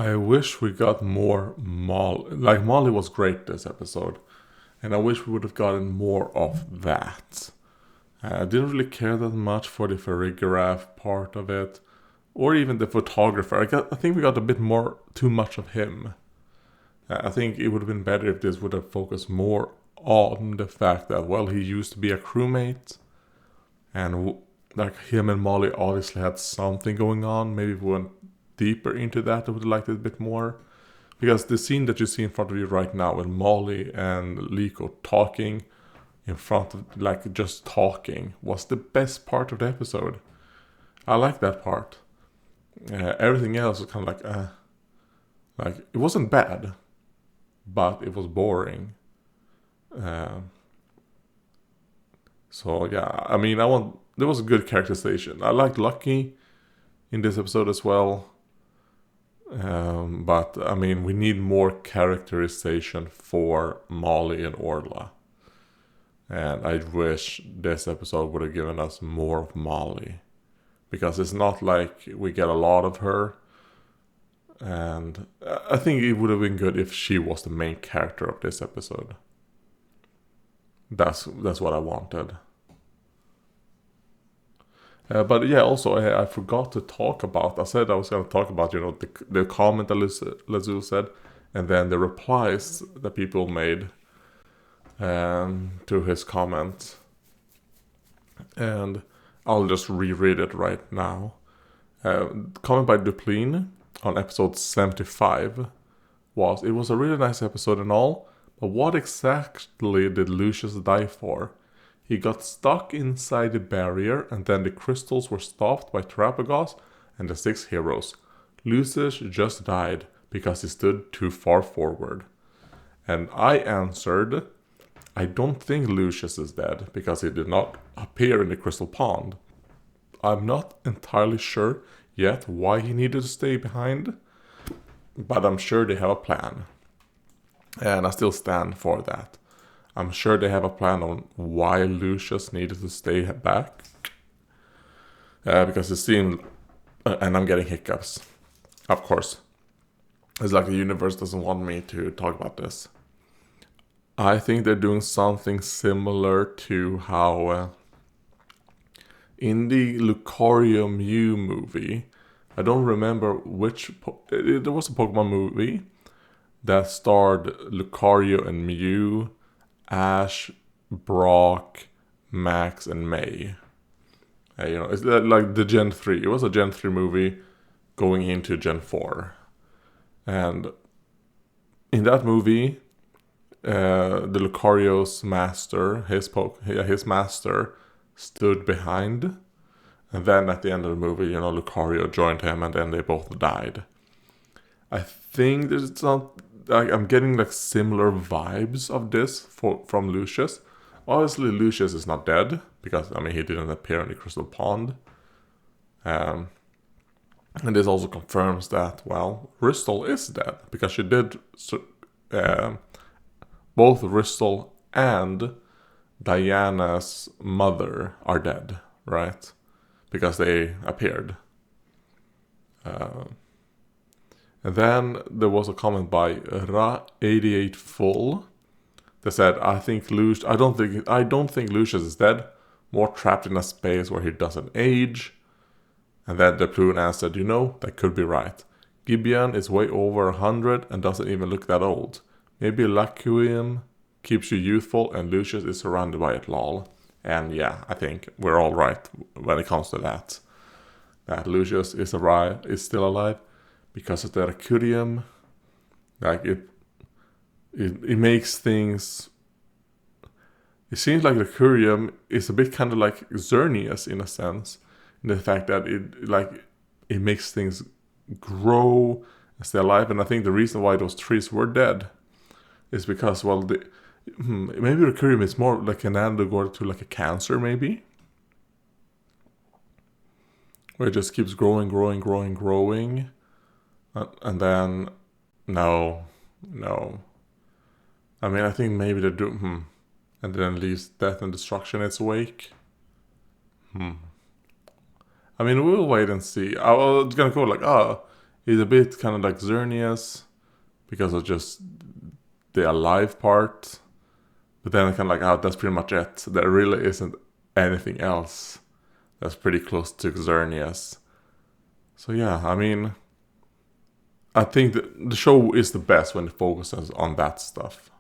I wish we got more Molly. Like, Molly was great this episode. And I wish we would have gotten more of that. I didn't really care that much for the Farigiraf part of it. Or even the photographer. I think we got a bit more, too much of him. I think it would have been better if this would have focused more on the fact that, well, he used to be a crewmate. And like him and Molly obviously had something going on. Maybe if we went deeper into that, I would have liked it a bit more. Because the scene that you see in front of you right now with Molly and Liko talking in front of, like, just talking, was the best part of the episode. I like that part. Everything else was kind of like, it wasn't bad, but it was boring. So yeah, I mean, there was a good characterization. I liked Lucky in this episode as well. But I mean, we need more characterization for Molly and Orla. And I wish this episode would have given us more of Molly. Because it's not like we get a lot of her. And I think it would have been good if she was the main character of this episode. That's what I wanted. But yeah, also I forgot to talk about. I said I was going to talk about, the comment that Lazul said, and then the replies that people made to his comment. And I'll just reread it right now. Comment by Duplin on episode 75 was, it was a really nice episode and all, but what exactly did Lucius die for? He got stuck inside the barrier, and then the crystals were stopped by Terapagos and the 6 heroes. Lucius just died because he stood too far forward. And I answered, I don't think Lucius is dead because he did not appear in the crystal pond. I'm not entirely sure yet why he needed to stay behind, but I'm sure they have a plan. And I still stand for that. I'm sure they have a plan on why Lucius needed to stay back. Because it seemed, and I'm getting hiccups, of course. It's like the universe doesn't want me to talk about this. I think they're doing something similar to how in the Lucario Mew movie, I don't remember which, there was a Pokemon movie that starred Lucario and Mew, Ash, Brock, Max, and May. It's like the Gen 3. It was a Gen 3 movie going into Gen 4. And in that movie, the Lucario's master, his master, stood behind. And then at the end of the movie, Lucario joined him, and then they both died. I think there's not, I'm getting like similar vibes of this from Lucius. Obviously, Lucius is not dead because he didn't appear in the crystal pond. And this also confirms that, well, Ristle is dead because she did. Both Ristle and Diana's mother are dead, right? Because they appeared. And then there was a comment by Ra88Full that said, I don't think Lucius is dead, more trapped in a space where he doesn't age. And then the Plume answered, that could be right. Gibeon is way over 100 and doesn't even look that old. Maybe Lacuium keeps you youthful and Lucius is surrounded by it, lol. And yeah, I think we're all right when it comes to that. That Lucius is still alive. Because of the Arcurium, like it makes things. It seems like the Arcurium is a bit kind of like Xerneas in a sense, in the fact that it makes things grow and stay alive. And I think the reason why those trees were dead is because, well, maybe the Arcurium is more like an allegory to like a cancer, maybe, where it just keeps growing. And then, no. I think maybe they do, and then leaves death and destruction in its wake. We'll wait and see. I was gonna go like, It's a bit kind of like Xerneas because of just the alive part. But then I kind of like, oh, that's pretty much it. There really isn't anything else that's pretty close to Xerneas. So yeah, I mean, I think the show is the best when it focuses on that stuff.